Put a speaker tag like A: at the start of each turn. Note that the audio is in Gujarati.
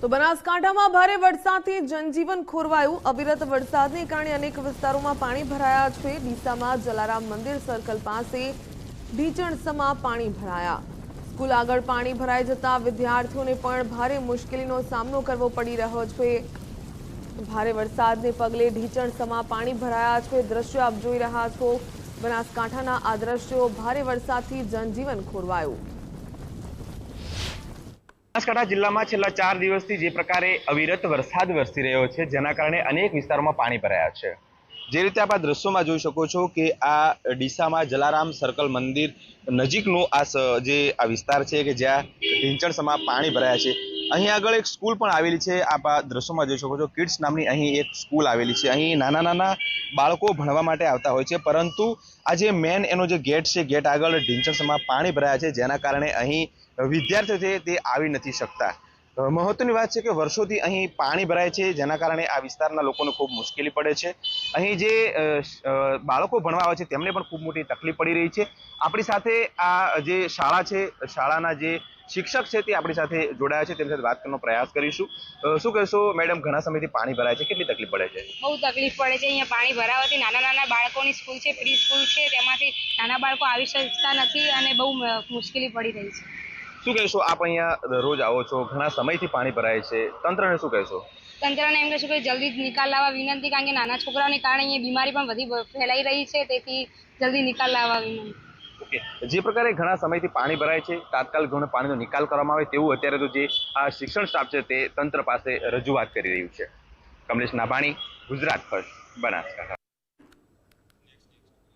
A: તો બનાસકાંઠામાં ભારે વરસાદથી જનજીવન ખોરવાયું। અવિરત વરસાદને કારણે અનેક વિસ્તારોમાં પાણી ભરાયા છે। ડીસામાં જલારામ મંદિર સર્કલ પાસે ઢીચણસમાં પાણી ભરાયા। સ્કૂલ આગળ પાણી ભરાઈ જતા વિદ્યાર્થીઓને પણ ભારે મુશ્કેલીનો સામનો કરવો પડી રહ્યો છે। ભારે વરસાદને પગલે ઢીચણસમાં પાણી ભરાયા છે। દ્રશ્યો આપ જોઈ રહ્યા છો। બનાસકાંઠાના આ દ્રશ્યો ભારે વરસાદથી જનજીવન ખોરવાયું।
B: બનાસકાંઠા જિલ્લામાં છેલ્લા 4 દિવસથી જે પ્રકારે અવિરત વરસાદ વરસી રહ્યો છે, જેના કારણે અનેક વિસ્તારોમાં પાણી ભરાયા છે। જે રીતે આપ આ દ્રશ્યોમાં જોઈ શકો છો કે આ ડીસામાં જલારામ સર્કલ મંદિર નજીકનું આ વિસ્તાર છે કે જ્યાં ઢીંચણસમાં પાણી ભરાયા છે। અહીં આગળ એક સ્કૂલ પણ આવેલી છે। આપ આ દ્રશ્યોમાં જોઈ શકો છો, કિડ્સ નામની અહીં એક સ્કૂલ આવેલી છે। અહીં નાના નાના બાળકો ભણવા માટે આવતા હોય છે, પરંતુ આ જે મેન એનો જે ગેટ છે, ગેટ આગળ ઢીંચણસમાં પાણી ભરાયા છે, જેના કારણે અહીં વિદ્યાર્થીઓ છે તે આવી નથી શકતા। મહત્વની વાત છે કે વર્ષોથી અહીં પાણી ભરાય છે, જેના કારણે આ વિસ્તારના લોકોને ખૂબ મુશ્કેલી પડે છે। અહીં જે બાળકો ભણવા આવે છે તેમને પણ ખૂબ મોટી તકલીફ પડી રહી છે। આપણી સાથે આ જે શાળા છે, શાળાના જે શિક્ષક છે તે આપણી સાથે જોડાયા છે, તેમની સાથે વાત કરવાનો પ્રયાસ કરીશું। શું કહેશો મેડમ, ઘણા સમયથી પાણી ભરાય છે, કેટલી તકલીફ પડે છે?
C: બહુ તકલીફ પડે છે। અહીંયા પાણી ભરાવાથી નાના નાના બાળકોની સ્કૂલ છે, પ્રી સ્કૂલ છે, તેમાંથી નાના બાળકો આવી શકતા નથી અને બહુ મુશ્કેલી પડી રહી છે।
B: શું કહેશો, આપ અહીંયા રોજ આવો છો, ઘણા સમયથી પાણી ભરાય છે, તંત્રને શું કહેશો?
C: તંત્રને એમ કહેશું કે જલ્દી નિકાલ લાવવા વિનંતી, કારણ કે નાના છોકરાઓને કારણે અહીંયા બીમારી પણ વધી ફેલાઈ રહી છે, તેથી જલ્દી નિકાલ લાવવા વિનંતી।
B: ઓકે, જે પ્રકારે ઘણા સમયથી પાણી ભરાય છે, તાત્કાલિક ધોરણે પાણીનો નિકાલ કરવામાં આવે તેવું અત્યારે તો જે આ શિક્ષણ સ્ટાફ છે તે તંત્ર પાસે રજૂઆત કરી રહ્યું છે। કમલેશ નાભાણી, ગુજરાત ફર્સ્ટ, બનાસકાંઠા।